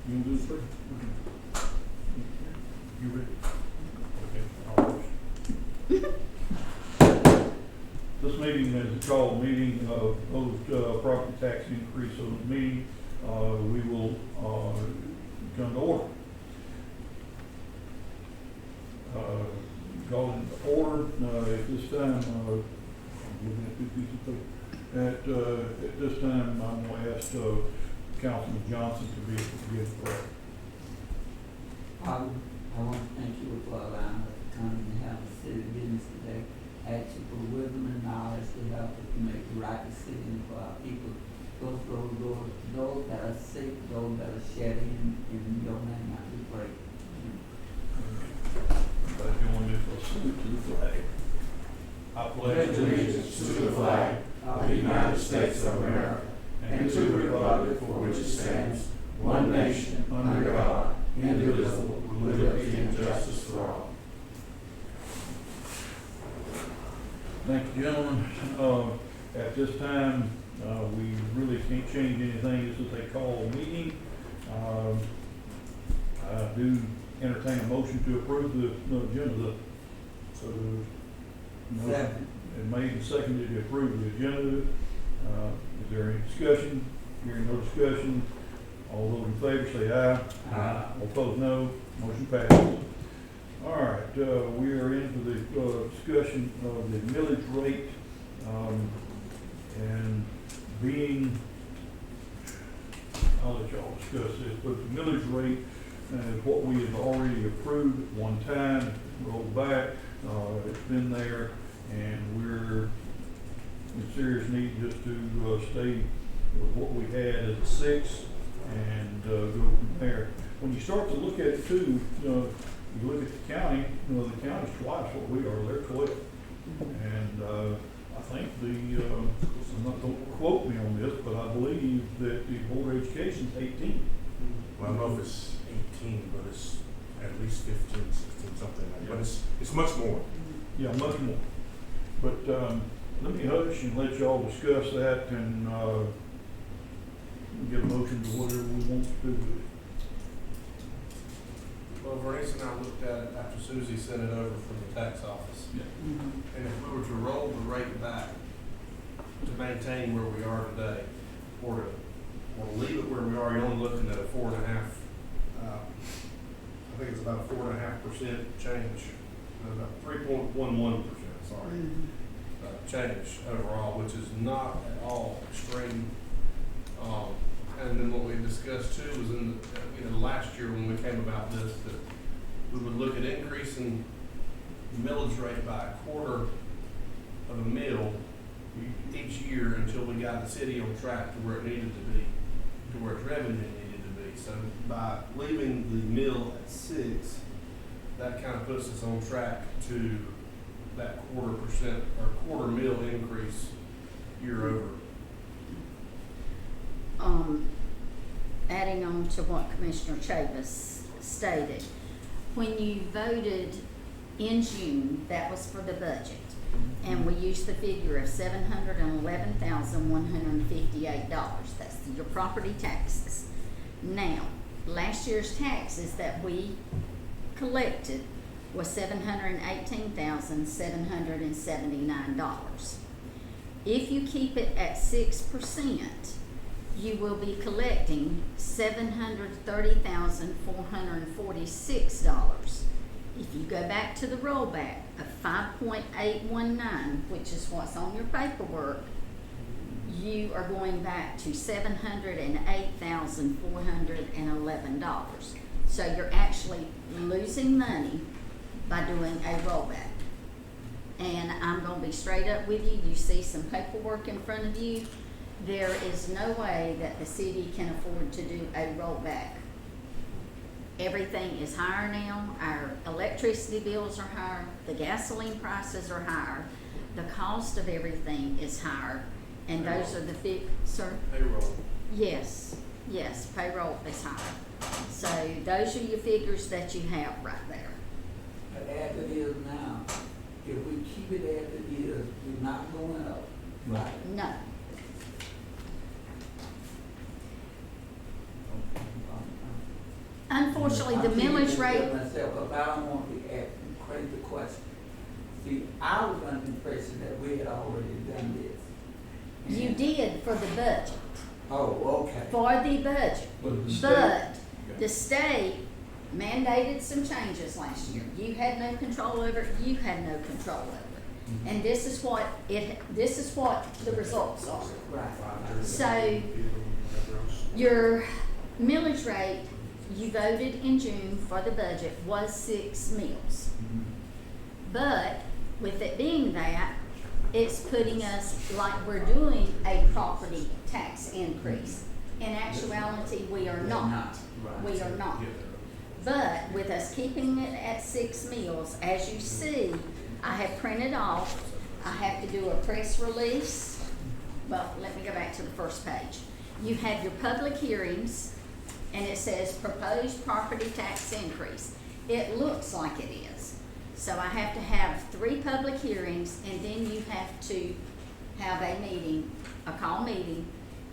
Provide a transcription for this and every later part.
You want to do the first? You ready? Okay, I'll push. This meeting is called meeting of proposed property tax increase of the meeting. We will come to order. Called into order at this time. I'm looking at two pieces of paper. At this time, I'm going to ask Councilman Johnson to be able to give the prayer. I want to thank you for allowing us to come and have a city business today. Ask you for wisdom and knowledge to help us to make the right decision for our people. Those that are sick, those that are shedding, in your name I do pray. But if you want me to salute to the flag. I pledge allegiance to the flag of the United States of America and to the republic for which it stands, one nation, under God, indivisible, with liberty and justice for all. Thank you, gentlemen. At this time, we really can't change anything. This is a call meeting. I do entertain a motion to approve the agenda. So, Second. and made and seconded to approve the agenda. Is there any discussion? Hearing no discussion, all those in favor say aye. Aye. All opposed, no. Motion passes. All right, we are into the discussion of the millage rate, and being, I'll let y'all discuss this, but the millage rate is what we have already approved at one time, rolled back. It's been there, and we're in serious need just to stay with what we had as a 6 and go from there. When you start to look at it too, you look at the county, the county's twice what we are, they're 12. And I think don't quote me on this, but I believe that the Board of Education's 18. Well, I don't know if it's 18, but it's at least 15, 16, something like that. But it's much more. Yeah, much more. But let me hush and let y'all discuss that and get a motion to whatever we want to do with it. Well, Vernice and I looked at it after Susie sent it over from the tax office. Yeah. And if we were to roll the rate back to maintain where we are today, or to leave it where we are, you're only looking at a 4.5%, I think it's about a 4.5% change, about 3.11%, sorry, change overall, which is not at all extreme. And then what we discussed too was in the last year when we came about this, that we would look at increasing the millage rate by a quarter of a mill each year until we got the city on track to where it needed to be, to where its revenue needed to be. So by leaving the mill at 6, that kind of puts us on track to that 0.25% or quarter mill increase year over. Adding on to what Commissioner Chavis stated, when you voted in June, that was for the budget, and we used the figure of $711,158. That's your property taxes. Now, last year's taxes that we collected was $718,779. If you keep it at 6%, you will be collecting $730,446. If you go back to the rollback of 5.819, which is what's on your paperwork, you are going back to $708,411. So you're actually losing money by doing a rollback. And I'm going to be straight up with you. You see some paperwork in front of you. There is no way that the city can afford to do a rollback. Everything is higher now. Our electricity bills are higher. The gasoline prices are higher. The cost of everything is higher. And Payroll. those are the sir? Payroll. Yes, payroll is higher. So those are your figures that you have right there. But as it is now, if we keep it as it is, we're not going up, right? No. unfortunately, the I'm thinking millage this rate, myself, but I don't want to be asking crazy questions. See, I was under the impression that we had already done this. you And- did for the budget, Oh, okay. for the budget. But the state, But the state mandated some changes last year. You had no control over it, you had no control over it. And this is what the results are. Right. So your millage rate, you voted in June for the budget, was 6 mills. But with it being that, it's putting us like we're doing a property tax increase. In actuality, we are not. We are not. But with us keeping it at 6 mills, as you see, I have printed off, I have to do a press release. Well, let me go back to the first page. You have your public hearings, and it says proposed property tax increase. It looks like it is. So I have to have 3 public hearings, and then you have to have a meeting, a call meeting,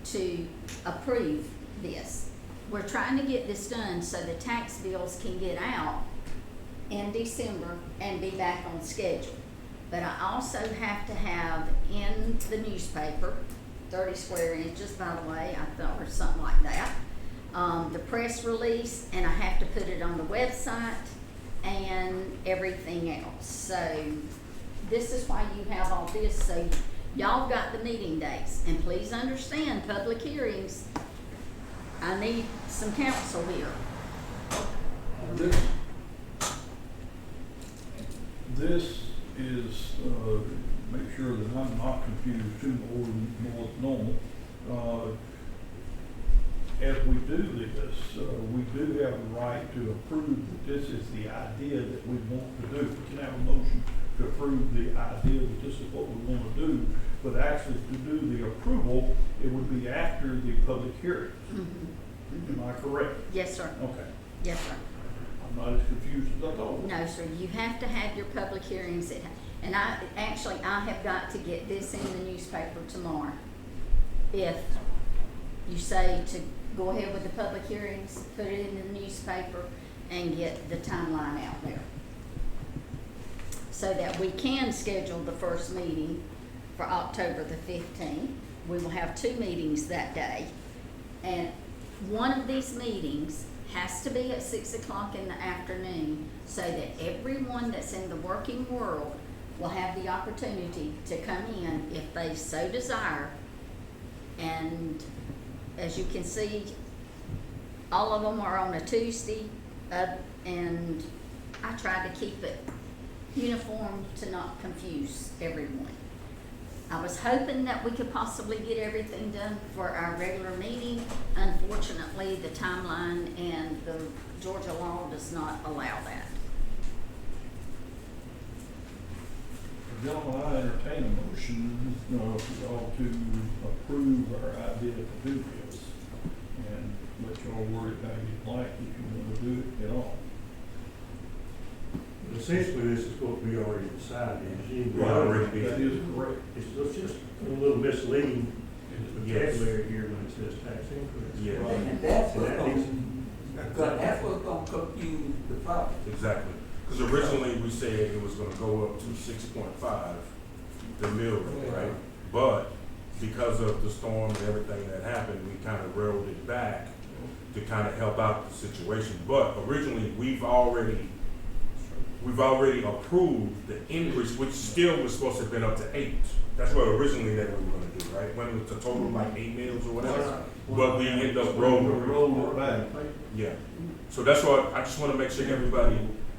to approve this. We're trying to get this done so the tax bills can get out in December and be back on schedule. But I also have to have in the newspaper, 30 square inches, by the way, I thought, or something like that, the press release, and I have to put it on the website and everything else. So this is why you have all this, so y'all got the meeting dates. And please understand, public hearings, I need some counsel here. This is, make sure that I'm not confused too more than normal. As we do this, we do have the right to approve that this is the idea that we want to do. We can have a motion to approve the idea that this is what we want to do, but actually to do the approval, it would be after the public hearings. Am I correct? Yes, sir. Okay. Yes, sir. I'm not as confused as I thought. No, sir, you have to have your public hearings, and I have got to get this in the newspaper tomorrow. If you say to go ahead with the public hearings, put it in the newspaper, and get the timeline out there. So that we can schedule the first meeting for October the 15th. We will have 2 meetings that day. And one of these meetings has to be at 6 o'clock in the afternoon so that everyone that's in the working world will have the opportunity to come in if they so desire. And as you can see, all of them are on a Tuesday, and I try to keep it uniform to not confuse everyone. I was hoping that we could possibly get everything done for our regular meeting. Unfortunately, the timeline and the Georgia law does not allow that. Gentlemen, I entertain a motion, for y'all to approve our idea to do this. And let y'all word it how you'd like, if you want to do it at all. Essentially, this is what we already decided. That is correct. It's just a little misleading in the vocabulary here when it says tax increase. Yeah. And that's what's And that needs- gonna confuse the public. Exactly, because originally we said it was gonna go up to 6.5, the mill rate, right? But because of the storm and everything that happened, we kind of railed it back to kind of help out the situation. But originally, we've already approved the increase, which still was supposed to have been up to 8. That's what originally that we were gonna do, right? When it was a total of like 8 mills or whatever. But we ended up rolling. Roll it back. Yeah, so that's why I just wanna make sure everybody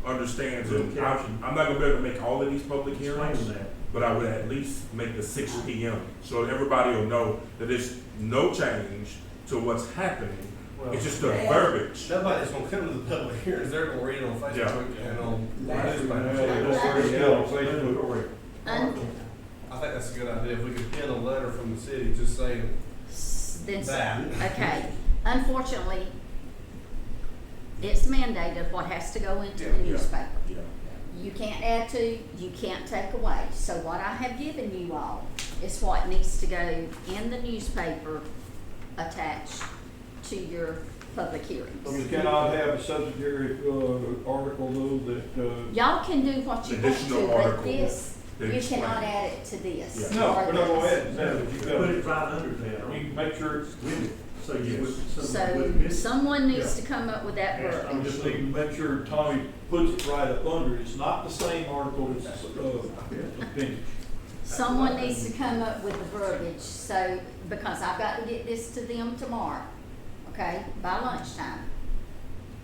understands, and I'm not gonna be able to make all of these public hearings, Explain that. but I would at least make the 6 PM, so everybody will know that there's no change to what's happening, it's just the verbiage. Nobody's gonna come to the public hearings, they're gonna read it on Facebook and on Last week, newspaper. Un- I think that's a good idea, if we could pin a letter from the city just saying then, that. okay, unfortunately, it's mandated what has to go into the Yeah. newspaper. Yeah, You can't add to, you can't take away. So what I have given you all is what needs to go in the newspaper attached to your public So we hearings. cannot have a subsidiary, article though that, Y'all can do what you want to, Additional but article this, that you explains. cannot add it to this. Yeah. no, or we're not gonna this. add that, you Put it gotta, 500 there. you can make sure it's, So you would, So someone would miss it. someone needs to come up with that Yeah. I verbiage. just need to make sure Tommy puts it right up under it. It's not the same article, it's, appendage. Someone needs to come up with the verbiage, so, because I've got to get this to them tomorrow, okay, by lunchtime.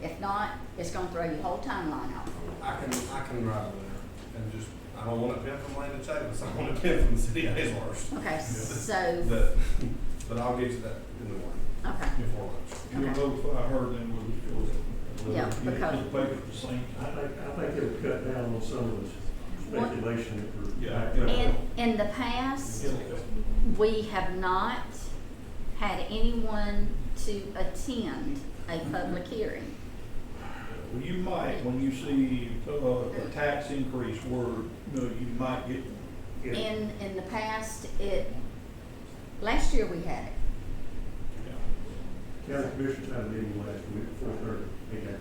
If not, it's gonna throw your whole timeline off. I can write a letter and just, I don't want it pinned from Landon Chambers, I want it pinned from the city of Hazlehurst. Okay, so, But I'll get you that in the morning, okay, before lunch. You'll notify her then we'll just Yeah, get it to because- the paper at the same I time. think it'll cut down on some of the speculation that we're. Yeah. in the past, we have not had anyone to attend a public hearing. Well, you might, when you see, a tax increase word, you might get, In the past, last year we had it. County Commissioners had a meeting last week at 4:30. They had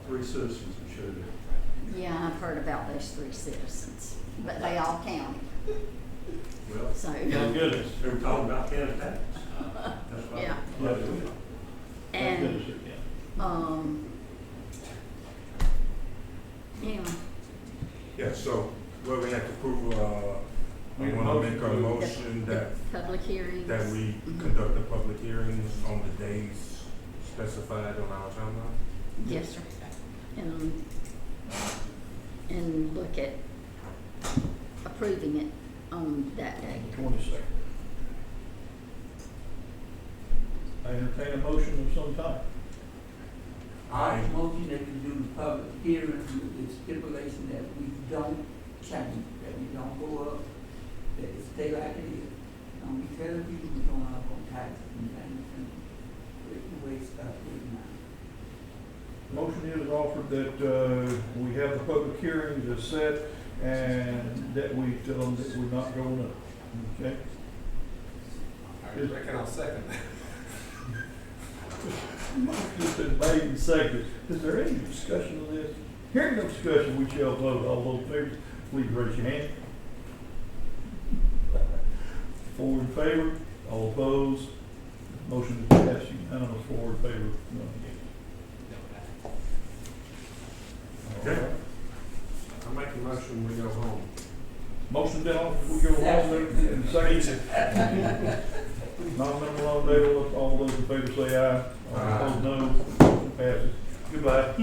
3 citizens that showed up. Yeah, I've heard about those 3 citizens, but they all counted, Well, so, thank goodness. they were talking about county tax. That's why. Yeah. Thank and, goodness it can. anyway, Yeah, so, well, we have to prove, I Make a wanna motion make a to- motion that, public hearings. that we Mhm. conduct the public hearings on the days specified on our timeline. Yes, sir. And look at approving it on that day. 22nd. I entertain a motion of some type. I motion that we do the public hearing with the stipulation that we don't change, that we don't go up, that it stay like it is. Don't be telling people we're going up on taxes and things and the way stuff is now. Motion is offered that, we have the public hearings as set and that we tell them that we're not going up. Okay? I reckon I'll second that. Motion's been made and seconded. Is there any discussion of this? Hearing no discussion, we shall vote. All those in favor, please raise your hand. 4 in favor, all opposed. Motion is passed unanimous, 4 in favor, none against. All right. I make a motion, we go home. Motion been offered, we go along with it, and second. Non-member Lawndale, all those in favor say aye. All opposed, no. Motion passes. Goodbye.